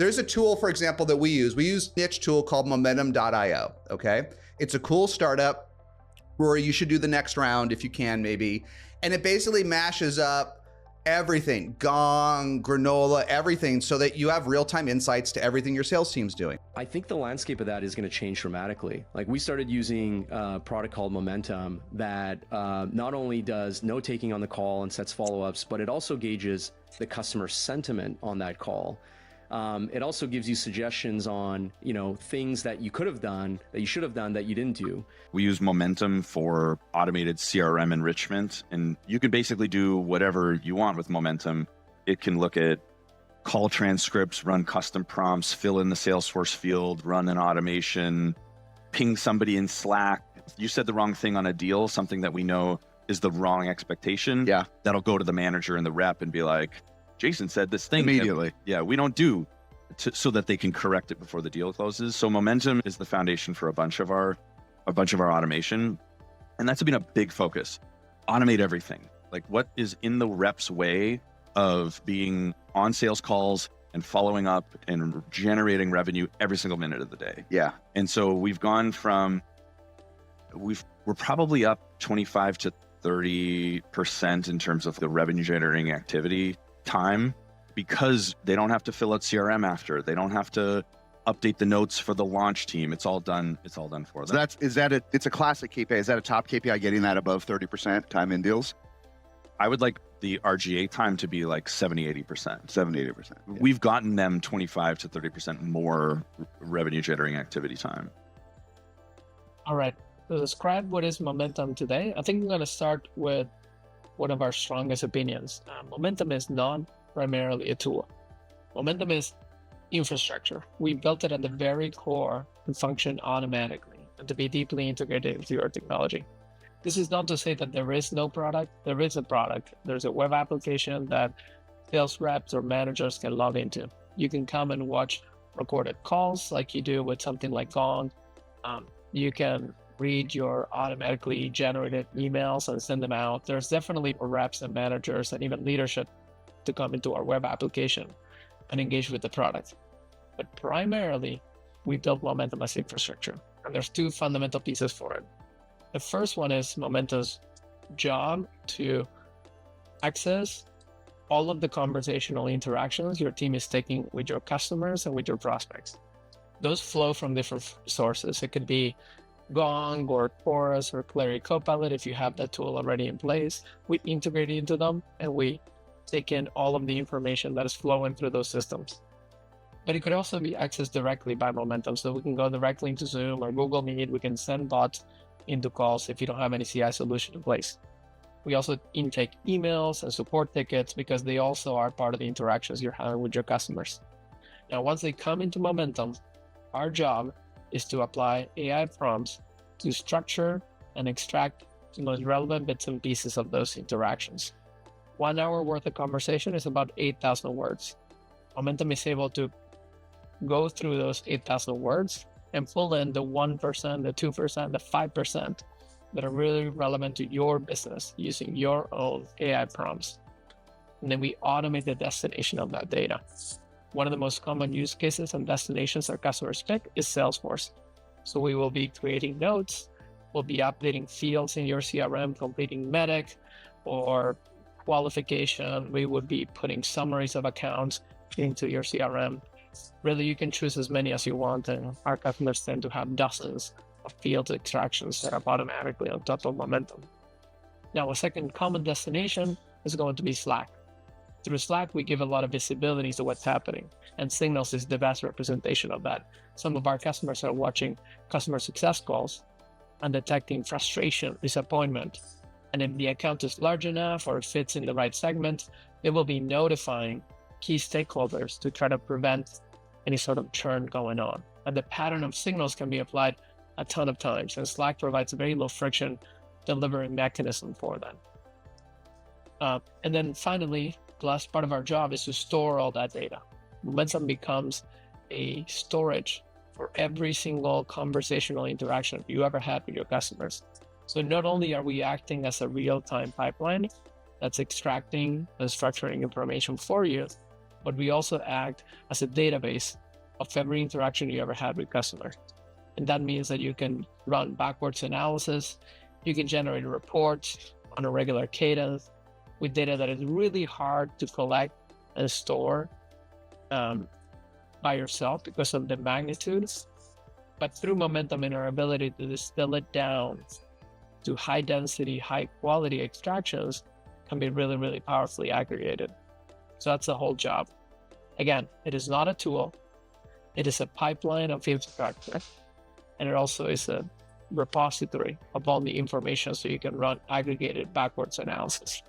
There's a tool, for example, that we use. We use a niche tool called momentum.io, okay? It's a cool startup. Rory, you should do the next round if you can, maybe. And it basically mashes up everything, Gong, Granola, everything, so that you have real-time insights to everything your sales team's doing. I think the landscape of that is going to change dramatically. Like, we started using a product called Momentum that not only does note taking on the call and sets follow-ups, but it also gauges the customer sentiment on that call. It also gives you suggestions on, things that you could have done, that you should have done, that you didn't do. We use Momentum for automated CRM enrichment, and you can basically do whatever you want with Momentum. It can look at call transcripts, run custom prompts, fill in the Salesforce field, run an automation, ping somebody in Slack. You said the wrong thing on a deal, something that we know is the wrong expectation. Yeah. That'll go to the manager and the rep and be like, Jason said this thing immediately. We don't do so that they can correct it before the deal closes. So Momentum is the foundation for a bunch of our automation. And that's been a big focus. Automate everything. Like, what is in the rep's way of being on sales calls and following up and generating revenue every single minute of the day. Yeah. And so we're probably up 25 to 30% in terms of the revenue generating activity time, because they don't have to fill out CRM after. They don't have to update the notes for the launch team. It's all done for them. So it's a classic KPI. Is that a top KPI, getting that above 30% time in deals? I would like the RGA time to be like 70-80%. 70-80%. Yeah. We've gotten them 25 to 30% more revenue generating activity time. All right. To describe what is Momentum today, I think I'm going to start with one of our strongest opinions. Momentum is not primarily a tool. Momentum is infrastructure. We built it at the very core to function automatically and to be deeply integrated into your technology. This is not to say that there is no product. There is a product. There's a web application that sales reps or managers can log into. You can come and watch recorded calls like you do with something like Gong. You can read your automatically generated emails and send them out. There's definitely reps and managers and even leadership to come into our web application and engage with the product. But primarily, we built Momentum as infrastructure. And there's two fundamental pieces for it. The first one is Momentum's job to access all of the conversational interactions your team is taking with your customers and with your prospects. Those flow from different sources. It could be Gong or Chorus or Clary Copilot. If you have that tool already in place, we integrate into them and we take in all of the information that is flowing through those systems. But it could also be accessed directly by Momentum. So we can go directly into Zoom or Google Meet. We can send bots into calls if you don't have any CI solution in place. We also intake emails and support tickets because they also are part of the interactions you're having with your customers. Now, once they come into Momentum, our job is to apply AI prompts to structure and extract the most relevant bits and pieces of those interactions. 1 hour worth of conversation is about 8,000 words. Momentum is able to go through those 8,000 words and pull in the 1%, the 2%, the 5% that are really relevant to your business using your own AI prompts. And then we automate the destination of that data. One of the most common use cases and destinations our customers pick is Salesforce. So we will be creating notes, we'll be updating fields in your CRM, completing medic or qualification. We would be putting summaries of accounts into your CRM. Really, you can choose as many as you want, and our customers tend to have dozens of field extractions set up automatically on top of Momentum. Now, a second common destination is going to be Slack. Through Slack, we give a lot of visibility to what's happening, and Signals is the best representation of that. Some of our customers are watching customer success calls and detecting frustration, disappointment. And if the account is large enough or fits in the right segment, they will be notifying key stakeholders to try to prevent any sort of churn going on. And the pattern of Signals can be applied a ton of times, and Slack provides a very low friction delivery mechanism for that. And then finally, the last part of our job is to store all that data. Momentum becomes a storage for every single conversational interaction you ever had with your customers. So not only are we acting as a real-time pipeline that's extracting and structuring information for you, but we also act as a database of every interaction you ever had with customer. And that means that you can run backwards analysis, you can generate reports on a regular cadence with data that is really hard to collect and store by yourself because of the magnitudes. But through Momentum and our ability to distill it down to high density, high quality extractions can be really, really powerfully aggregated. So that's the whole job. Again, it is not a tool. It is a pipeline of infrastructure. And it also is a repository of all the information so you can run aggregated backwards analysis.